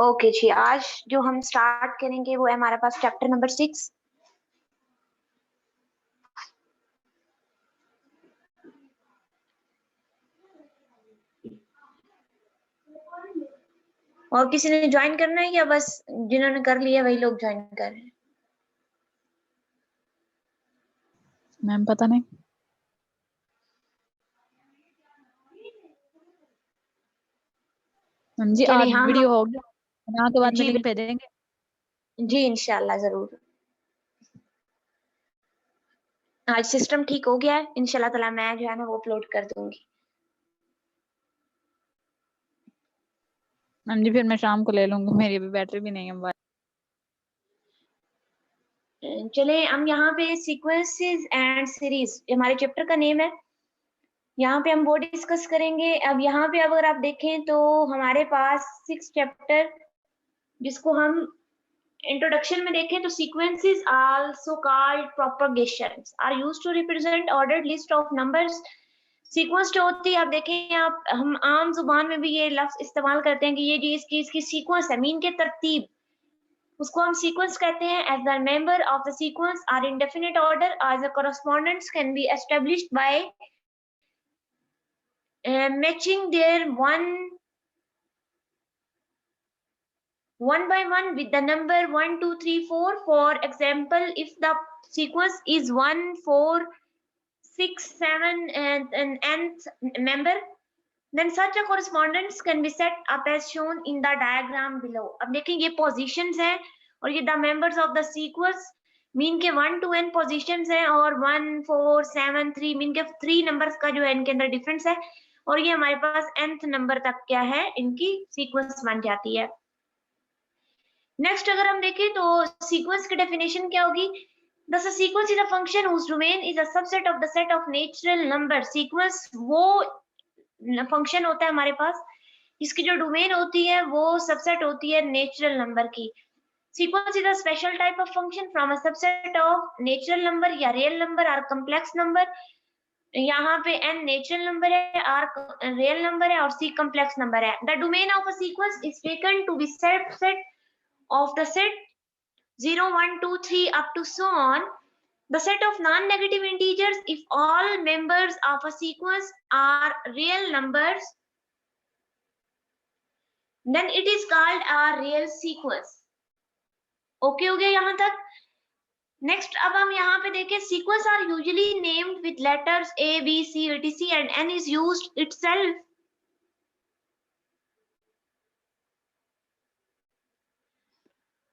Okay जी, आज जो हम स्टार्ट करेंगे वो है हमारे पास चैप्टर नंबर 6। और किसी ने ज्वाइन करना है या बस जिन्होंने कर लिया वही लोग ज्वाइन कर रहे हैं? मैम पता नहीं। मैम जी आज वीडियो हो गया, बना के बाद में लिंक भेजेंगे। जी इंशाल्लाह जरूर। आज सिस्टम ठीक हो गया है, इंशाल्लाह ताला मैं जो है ना वो अपलोड कर दूंगी। मैम जी फिर मैं शाम को ले लूंगी, मेरी अभी बैटरी भी नहीं है मोबाइल। चले हम यहाँ पे सीक्वेंसेस एंड सीरीज हमारे चैप्टर का नेम है, यहाँ पे हम वो डिस्कस करेंगे। अब यहाँ पे अगर आप देखें तो हमारे पास 6 चैप्टर, जिसको हम इंट्रोडक्शन में देखें तो sequences also called propagations are used to represent ordered list of numbers. Sequence जो होती है, आप देखें आप हम आम जुबान में भी ये लफ्ज इस्तेमाल करते हैं कि ये जी इसकी इसकी सीक्वेंस है, मीन के तरतीब, उसको हम सीक्वेंस कहते हैं। As the member of the sequence are in definite order as the correspondents can be established by matching their one by one with the number 1 2 3 4. For example, if the sequence is 1 4 6 7 and an nth member, then such a correspondence can be set up as shown in the diagram below. अब देखें ये positions हैं और ये the members of the sequence mean के 1 to n positions हैं और 1 4 7 3 mean के 3 numbers का जो है इनके अंदर difference है और ये हमारे पास nth number तक क्या है इनकी sequence बन जाती है। नेक्स्ट अगर हम देखें तो सीक्वेंस की डेफिनेशन क्या होगी? Thus a sequence is a function whose domain is a subset of the set of natural numbers. Sequence वो फंक्शन होता है हमारे पास जिसकी जो डोमेन होती है वो सबसेट होती है नेचुरल नंबर की। Sequence is a special type of function from a subset of natural number या real number or complex number। यहाँ पे n नेचुरल नंबर है, r रियल नंबर है और c कॉम्प्लेक्स नंबर है। The domain of a sequence is taken to be subset of the set 0 1 2 3 up to so on, the set of non-negative integers if all members of a sequence are real numbers, then it is called a real sequence। Okay हो गया यहाँ तक? Next अब हम यहाँ पे देखें sequence are usually named with letters a b c etc and n is used itself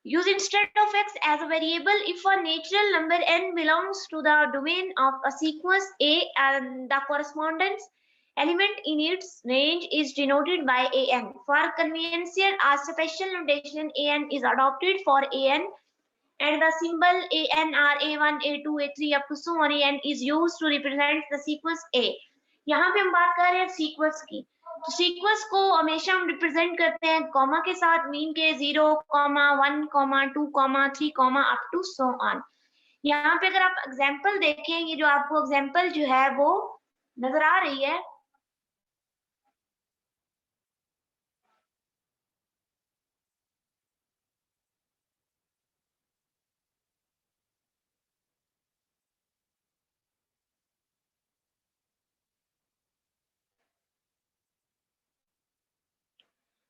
use instead of x as a variable if a natural number n belongs to the domain of a sequence A and the correspondence element in its range is denoted by an. For convenience, a special notation an is adopted for an and the symbol an or a1 a2 a3 up to so on an is used to represent the sequence A। यहाँ पे हम बात कर रहे हैं sequence की, तो sequence को हमेशा हम रिप्रेजेंट करते हैं कॉमा के साथ, मीन के 0 1 2 3 अप टू सो ऑन। यहाँ पे अगर आप एग्जांपल देखें, ये जो आपको एग्जांपल जो है वो नजर आ रही है,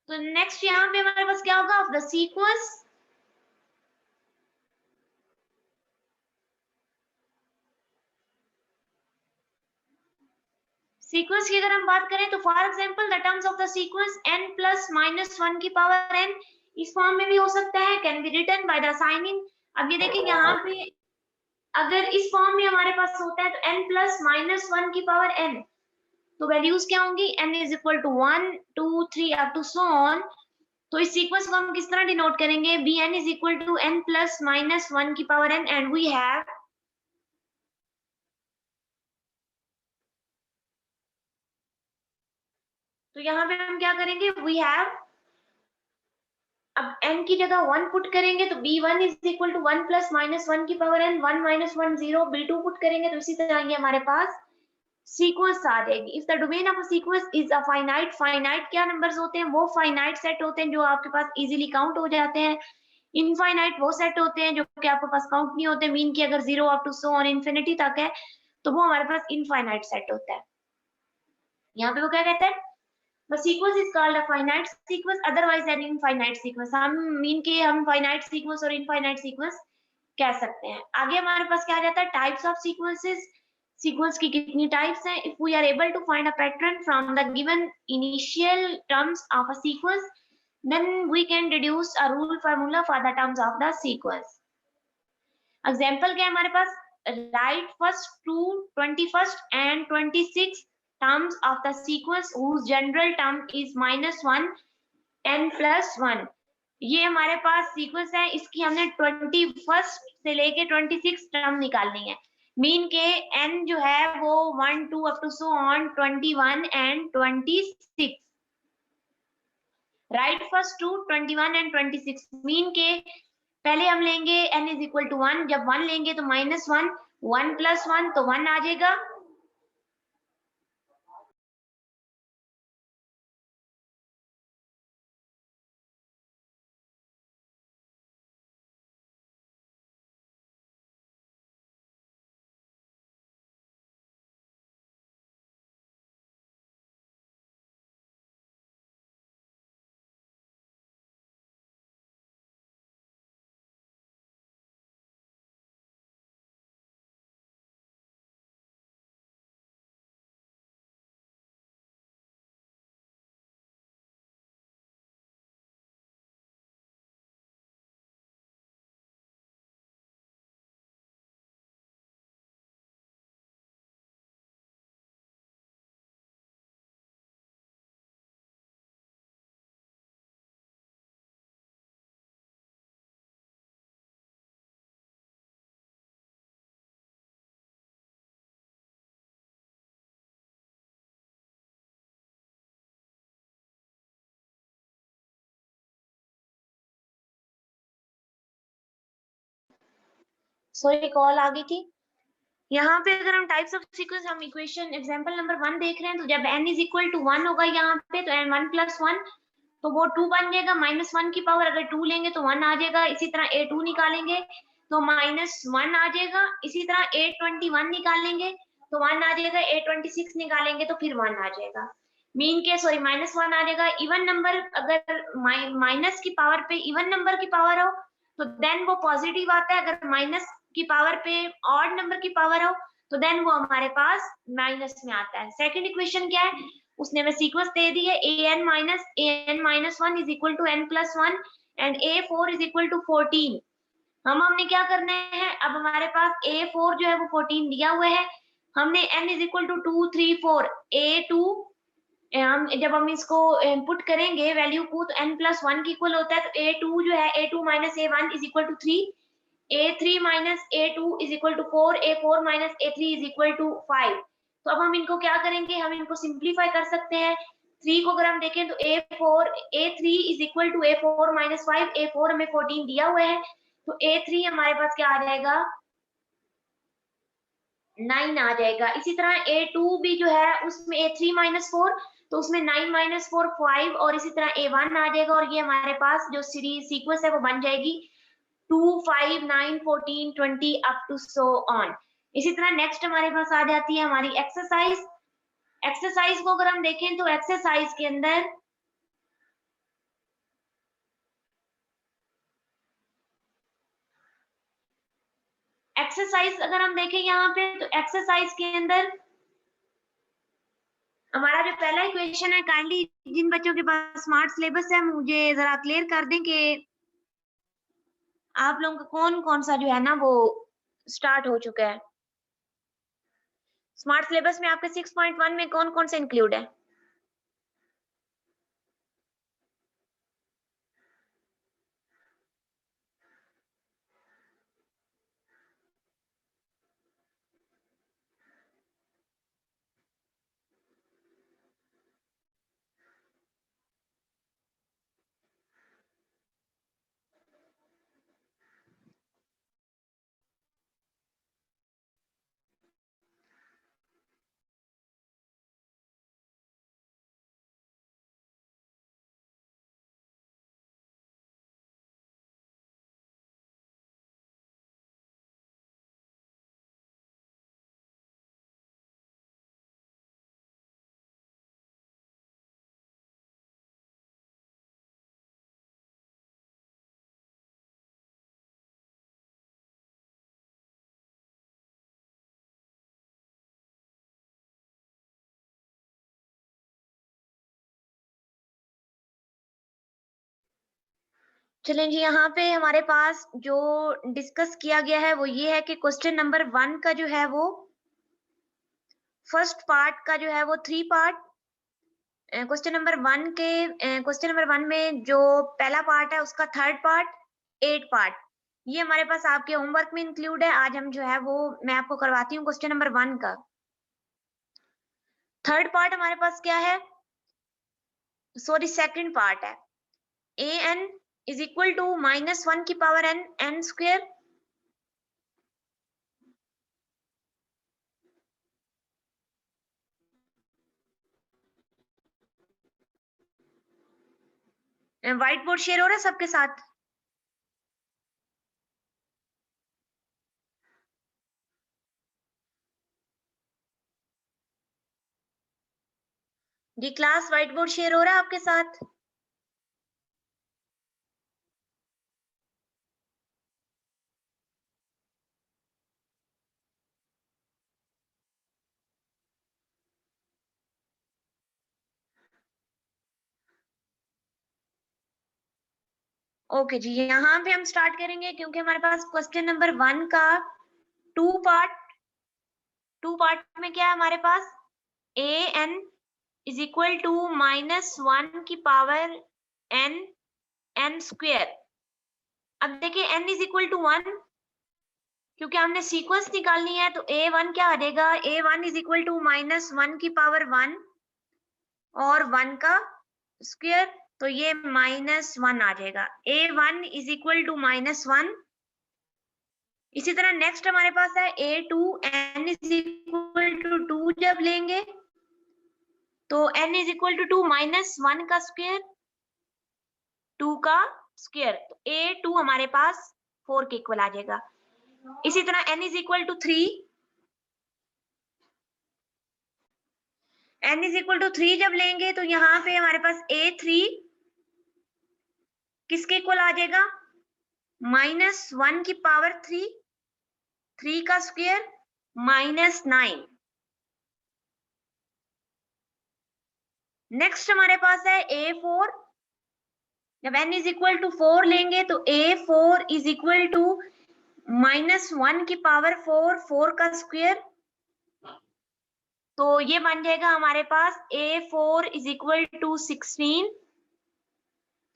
तो नेक्स्ट यहाँ पे हमारे पास क्या होगा? ऑफ द सीक्वेंस सीक्वेंस की अगर हम बात करें तो for example the terms of the sequence n plus minus 1 की पावर n इस फॉर्म में भी हो सकता है, can be written by the signing. अब ये देखिए यहाँ पे अगर इस फॉर्म में हमारे पास होता है तो n प्लस माइनस 1 की पावर n, तो वैल्यूज क्या होंगी? n is equal to 1 2 3 up to so on. तो इस सीक्वेंस को हम किस तरह डिनोट करेंगे? bn is equal to n plus minus 1 की power n and we have, तो यहाँ पे हम क्या करेंगे? वी हैव, अब n की जगह 1 पुट करेंगे तो b1 is equal to 1 plus minus 1 की power n, 1 minus 1 0, b2 put करेंगे तो इसी तरह ये हमारे पास सीक्वेंस आ जाएगी। If the domain of a sequence is a finite, finite क्या नंबर्स होते हैं, वो फाइनाइट सेट होते हैं जो आपके पास इजीली काउंट हो जाते हैं। इनफाइनाइट वो सेट होते हैं जो कि आपके पास काउंट नहीं होते, मीन की अगर 0 अप टू सो और इन्फिनिटी तक है तो वो हमारे पास इनफाइनाइट सेट होता है। यहाँ पे वो क्या कहते हैं, the sequence is called a finite sequence, otherwise an infinite sequence। हम मीन के हम finite sequence और infinite sequence कह सकते हैं। आगे हमारे पास क्या आ जाता है, टाइप्स ऑफ सीक्वेंसेस, सीक्वेंस की कितनी टाइप्स हैं। If we are able to find a pattern from the given initial terms of a sequence, then we can deduce a rule formula for the terms of the sequence। Example क्या है हमारे पास, write first two 21st and 26th terms of the sequence whose general term is -1 n plus 1। ये हमारे पास sequence है, इसकी हमने 21st से लेके 26 टर्म निकालनी है। मीन के n जो है वो 1 2 up to so on 21 and 26। Right first two 21 and 26 mean के पहले हम लेंगे n इज इक्वल टू 1, जब 1 लेंगे तो -1, 1 प्लस 1 तो 1 आ जाएगा। सॉरी कॉल आ गई थी। यहाँ पे अगर हम टाइप्स ऑफ सीक्वेंस, हम इक्वेशन एग्जांपल नंबर 1 देख रहे हैं, तो जब n इज इक्वल टू 1 होगा यहाँ पे तो n 1 प्लस 1 तो वो 2 बन जाएगा, -1 की पावर अगर 2 लेंगे तो 1 आ जाएगा। इसी तरह a2 निकालेंगे तो -1 आ जाएगा। इसी तरह a21 निकालेंगे तो 1 आ जाएगा, a26 निकालेंगे तो फिर 1 आ जाएगा। मीन के सॉरी -1 आ जाएगा। इवन नंबर अगर माइनस की पावर पे इवन नंबर की पावर हो तो देन वो पॉजिटिव आता है, अगर माइनस की पावर पे ऑड नंबर की पावर हो तो देन वो हमारे पास माइनस में आता है। सेकंड इक्वेशन क्या है, उसने हमें सीक्वेंस दे दी है an-1 is equal to n plus 1 and a4 is equal to 14। हमने क्या करना है, अब हमारे पास a4 जो है वो 14 दिया हुआ है, हमने n is equal to 2 3 4 a2, हम जब हम इसको पुट करेंगे वैल्यू को तो n प्लस 1 की इक्वल होता है, तो a2 जो है a2 minus a1 is equal to 3, a3 minus a2 is equal to 4, a4 minus a3 is equal to 5। तो अब हम इनको क्या करेंगे, हम इनको सिंप्लीफाई कर सकते हैं। 3 को अगर हम देखें तो a3 is equal to a4 minus 5, a4 हमें 14 दिया हुआ है तो a3 हमारे पास क्या आ जाएगा, 9 आ जाएगा। इसी तरह a2 भी जो है उसमें a3 माइनस 4 तो उसमें 9 माइनस 4 5 और इसी तरह a1 आ जाएगा और ये हमारे पास जो सीरीज सीक्वेंस है वो बन जाएगी 2 5 9 14 20 अप टू सो ऑन। इसी तरह नेक्स्ट हमारे पास आ जाती है हमारी एक्सरसाइज। एक्सरसाइज को अगर हम देखें तो एक्सरसाइज के अंदर एक्सरसाइज अगर हम देखें यहाँ पे तो एक्सरसाइज के अंदर हमारा जो पहला इक्वेशन है, काइंडली जिन बच्चों के पास स्मार्ट सिलेबस है मुझे जरा क्लियर कर दें कि आप लोगों का कौन कौन सा जो है ना वो स्टार्ट हो चुका है। स्मार्ट सिलेबस में आपके 6.1 में कौन कौन से इंक्लूड है। चलें जी, यहाँ पे हमारे पास जो डिस्कस किया गया है वो ये है कि क्वेश्चन नंबर 1 का जो है वो फर्स्ट पार्ट का जो है वो 3 पार्ट, क्वेश्चन नंबर 1 में जो पहला पार्ट है उसका थर्ड पार्ट 8 पार्ट, ये हमारे पास आपके होमवर्क में इंक्लूड है। आज हम जो है वो मैं आपको करवाती हूँ क्वेश्चन नंबर 1 का। थर्ड पार्ट हमारे पास क्या है, सॉरी सेकंड पार्ट है, A N is equal to -1 की power n n square, whiteboard share हो रहा है सबके साथ? जी क्लास, व्हाइट बोर्ड शेयर हो रहा है आपके साथ? ओके जी, यहाँ पे हम स्टार्ट करेंगे क्योंकि हमारे पास क्वेश्चन नंबर 1 का टू पार्ट में क्या है हमारे पास, ए एन इज इक्वल टू -1 की पावर एन एन स्क्वेयर। अब देखिए n इज इक्वल टू 1, क्योंकि हमने सीक्वेंस निकालनी है तो a1 क्या आ जाएगा, a1 इज इक्वल टू -1 की पावर 1 और 1 का स्क्वायर, तो ये -1 आ जाएगा। a1 is equal to -1। इसी तरह नेक्स्ट हमारे पास है a2, n is equal to 2 जब लेंगे तो n इज इक्वल टू 2 -1 का स्क्वायर 2 का स्क्वायर, तो a2 हमारे पास 4 के इक्वल आ जाएगा। इसी तरह n is equal to 3, n is equal to 3 जब लेंगे तो यहाँ पे हमारे पास a3 किसके इक्वल आ जाएगा, -1 की पावर 3, 3 का स्क्वायर -9। नेक्स्ट हमारे पास है a4, जब n इज इक्वल टू 4 लेंगे तो a4 इज इक्वल टू -1 की पावर 4, 4 का स्क्वायर, तो ये बन जाएगा हमारे पास a4 इज इक्वल टू 16।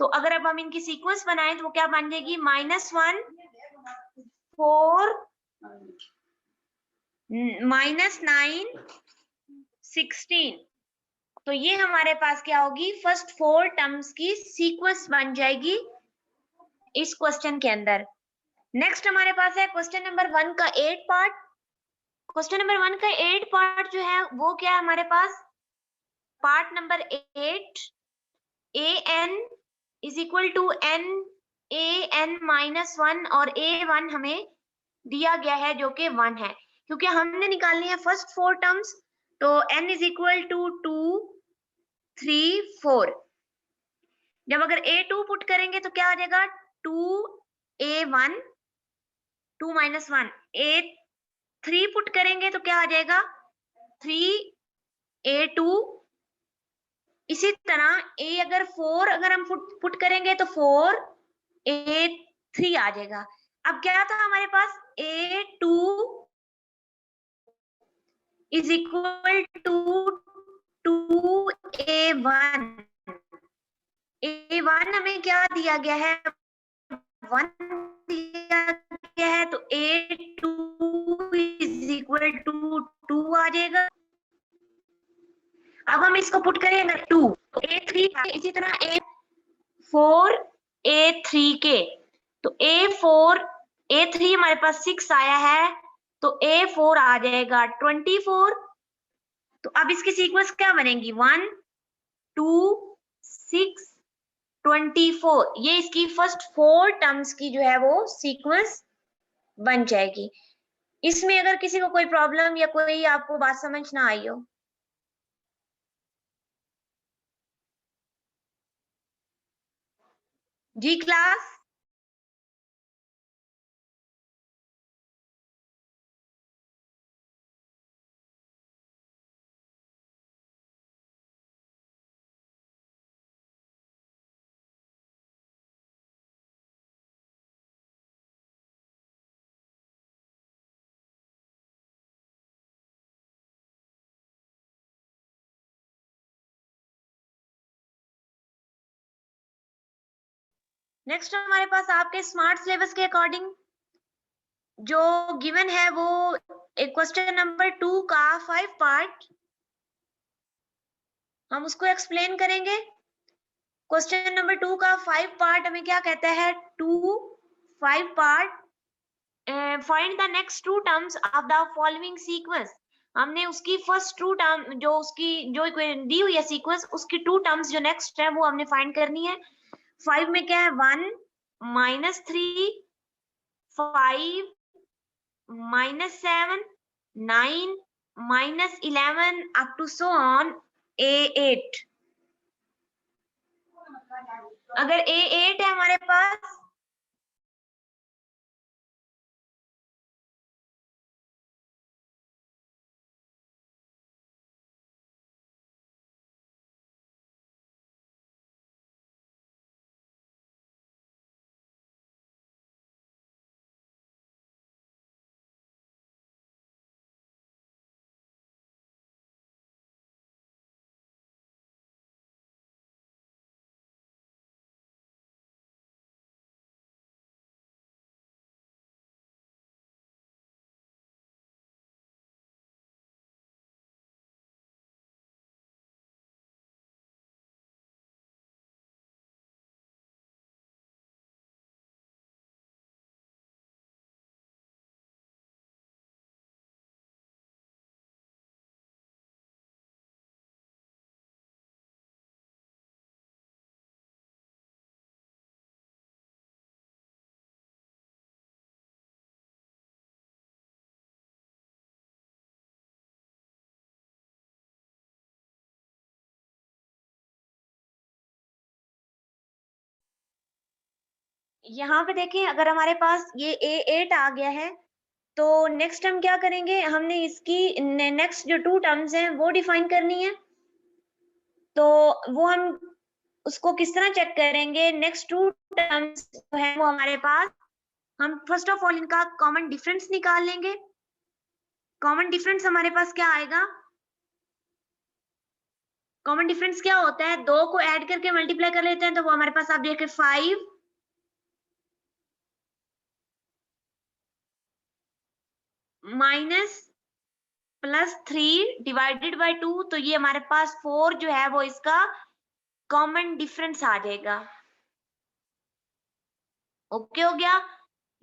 तो अगर अब हम इनकी सीक्वेंस बनाएं तो वो क्या बन जाएगी, -1 4 -9 16, तो ये हमारे पास क्या होगी, फर्स्ट 4 टर्म्स की सीक्वेंस बन जाएगी इस क्वेश्चन के अंदर। नेक्स्ट हमारे पास है क्वेश्चन नंबर 1 का 8 पार्ट। क्वेश्चन नंबर 1 का 8 पार्ट जो है वो क्या है हमारे पास, part number 8, A N is equal to N A N -1 और a1 हमें दिया गया है जो कि 1 है, क्योंकि हमने निकालनी है फर्स्ट 4 टर्म्स, तो n इज इक्वल टू 2 3 4। जब अगर a2 पुट करेंगे तो क्या आ जाएगा, 2a1 2 -1, a3 पुट करेंगे तो क्या आ जाएगा, 3a2। इसी तरह अगर 4 अगर हम पुट करेंगे तो 4a3 आ जाएगा। अब क्या था हमारे पास, a2 is equal to 2a1, a1 हमें क्या दिया गया है, 1 दिया गया है, तो a2 इज इक्वल टू 2 आ जाएगा। अब हम इसको पुट करें अगर 2 तो a3, इसी तरह a4 a3 के, तो a3 हमारे पास 6 आया है, तो a4 आ जाएगा 24। तो अब इसकी सीक्वेंस क्या बनेगी, 1 2 6 24, ये इसकी फर्स्ट 4 टर्म्स की जो है वो सीक्वेंस बन जाएगी। इसमें अगर किसी को कोई प्रॉब्लम या कोई आपको बात समझ ना आई हो। जी क्लास। नेक्स्ट हमारे पास आपके स्मार्ट सिलेबस के अकॉर्डिंग जो गिवन है वो एक क्वेश्चन नंबर 2 का 5 पार्ट, हम उसको एक्सप्लेन करेंगे। क्वेश्चन नंबर 2 का 5 पार्ट हमें क्या कहता है, 5 part, find the next two terms of the following sequence. हमने उसकी फर्स्ट टू टर्म जो उसकी जो दी हुई है सीक्वेंस, उसकी टू टर्म्स जो नेक्स्ट है वो हमने फाइंड करनी है। 5 में क्या है, 1 -3 5 -7 9 -11 up to so on A8। अगर A8 है हमारे पास, यहाँ पे देखें अगर हमारे पास ये A8 आ गया है तो नेक्स्ट हम क्या करेंगे, हमने इसकी नेक्स्ट जो टू टर्म्स हैं वो डिफाइन करनी है। तो वो हम उसको किस तरह चेक करेंगे, नेक्स्ट टू टर्म्स जो है वो हमारे पास, हम फर्स्ट ऑफ ऑल इनका कॉमन डिफरेंस निकाल लेंगे। कॉमन डिफरेंस हमारे पास क्या आएगा, कॉमन डिफरेंस क्या होता है, दो को ऐड करके मल्टीप्लाई कर लेते हैं तो वो हमारे पास आप देखिए 5 माइनस +3 डिवाइडेड बाय 2, तो ये हमारे पास 4 जो है वो इसका कॉमन डिफरेंस आ जाएगा। ओके हो गया।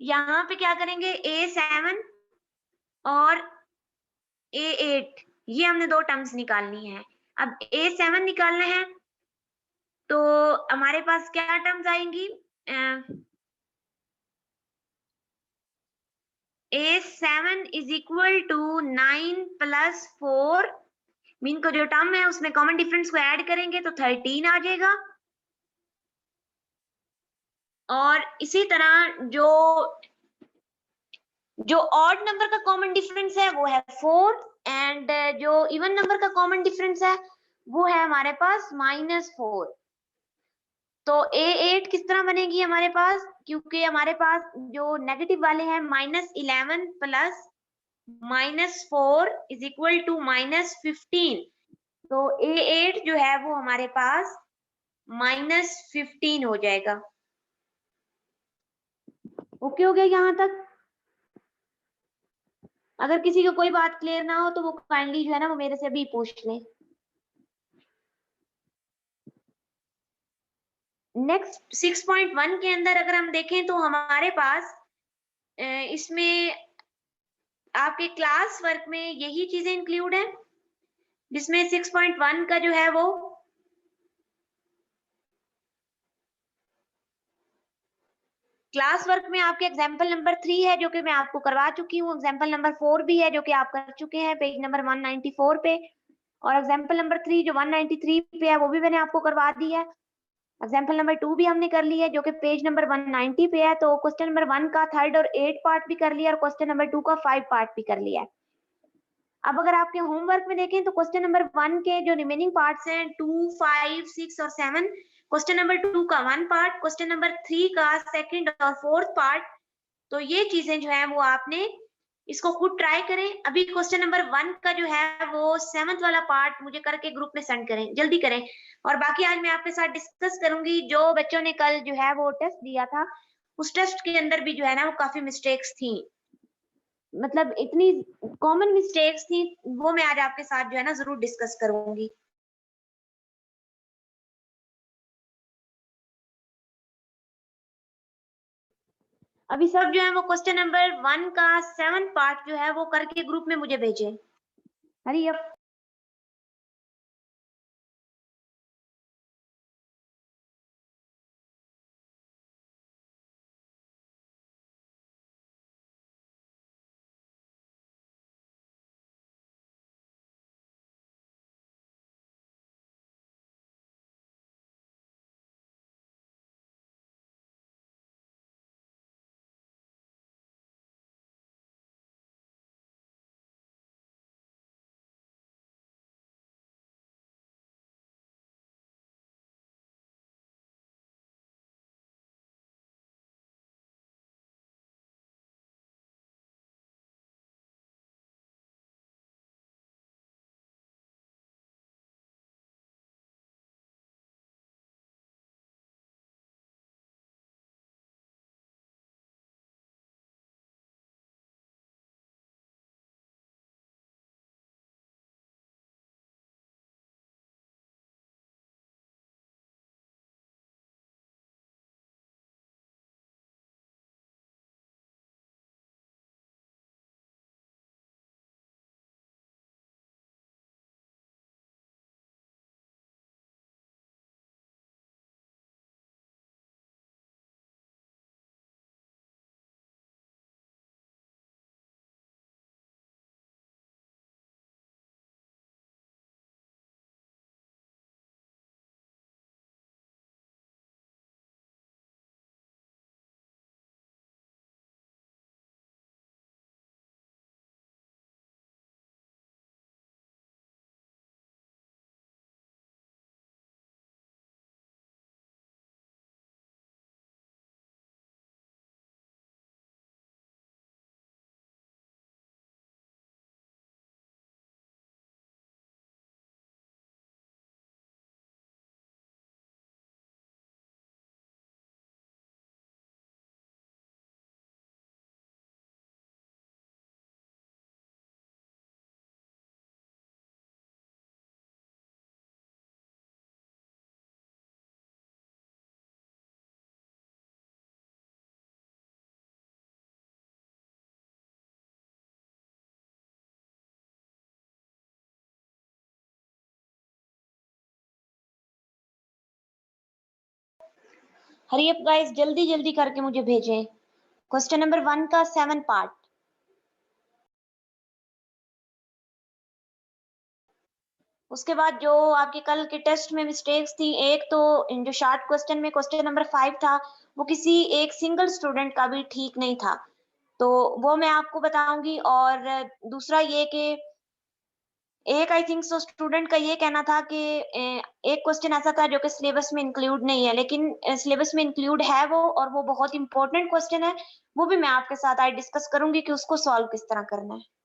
यहाँ पे क्या करेंगे, A7 और A8, ये हमने दो टर्म्स निकालनी है। अब A7 निकालना है तो हमारे पास क्या टर्म्स आएंगी, A7 is equal to 9 + 4, mean का जो टर्म है उसमें कॉमन डिफरेंस को ऐड करेंगे तो 13 आ जाएगा। और इसी तरह जो ऑड नंबर का कॉमन डिफरेंस है वो है 4, एंड जो इवन नंबर का कॉमन डिफरेंस है वो है हमारे पास -4। तो A8 किस तरह बनेगी हमारे पास, क्योंकि हमारे पास जो नेगेटिव वाले हैं -11 प्लस -4 इज इक्वल टू -15, तो A8 जो है वो हमारे पास -15 हो जाएगा। ओके हो गया यहाँ तक। अगर किसी को कोई बात क्लियर ना हो तो वो काइंडली जो है ना वो मेरे से अभी पूछ ले। नेक्स्ट 6.1 के अंदर अगर हम देखें तो हमारे पास इसमें आपके क्लास वर्क में यही चीजें इंक्लूड है, जिसमें 6.1 का जो है वो क्लास वर्क में आपके एग्जाम्पल नंबर 3 है जो कि मैं आपको करवा चुकी हूँ, एग्जाम्पल नंबर 4 भी है जो कि आप कर चुके हैं पेज नंबर 194 पे, और एग्जाम्पल नंबर 3 जो 193 पे है वो भी मैंने आपको करवा दी है। एग्जाम्पल नंबर 2 भी हमने कर ली है जो कि पेज नंबर 190 पे है। तो क्वेश्चन नंबर 1 का 3rd और 8 पार्ट भी कर लिया और क्वेश्चन नंबर 2 का 5 पार्ट भी कर लिया है। अब अगर आपके होमवर्क में देखें तो क्वेश्चन नंबर 1 के जो रिमेनिंग पार्ट्स हैं 2, 5, 6 और 7, क्वेश्चन नंबर 2 का 1 पार्ट, क्वेश्चन नंबर 3 का 2nd और 4th पार्ट, तो ये चीजें जो है वो आपने इसको खुद ट्राई करें। अभी क्वेश्चन नंबर 1 का जो है वो 7th वाला पार्ट मुझे करके ग्रुप में सेंड करें, जल्दी करें। और बाकी आज मैं आपके साथ डिस्कस करूंगी जो बच्चों ने कल जो है वो टेस्ट दिया था, उस टेस्ट के अंदर भी जो है ना वो काफी मिस्टेक्स थी, मतलब इतनी कॉमन मिस्टेक्स थी, वो मैं आज आपके साथ जो है ना जरूर डिस्कस करूंगी। अभी सब जो है वो क्वेश्चन नंबर 1 का 7th पार्ट जो है वो करके ग्रुप में मुझे भेजें। Hurry up. Hurry up guys, जल्दी जल्दी करके मुझे भेजें क्वेश्चन नंबर 1 का 7 पार्ट। उसके बाद जो आपके कल के टेस्ट में मिस्टेक्स थी, एक तो जो शॉर्ट क्वेश्चन में क्वेश्चन नंबर 5 था वो किसी एक सिंगल स्टूडेंट का भी ठीक नहीं था, तो वो मैं आपको बताऊंगी। और दूसरा ये कि एक आई थिंक सो स्टूडेंट का ये कहना था कि एक क्वेश्चन ऐसा था जो कि सिलेबस में इंक्लूड नहीं है, लेकिन सिलेबस में इंक्लूड है वो, और वो बहुत इंपॉर्टेंट क्वेश्चन है। वो भी मैं आपके साथ आज डिस्कस करूंगी कि उसको सॉल्व किस तरह करना है।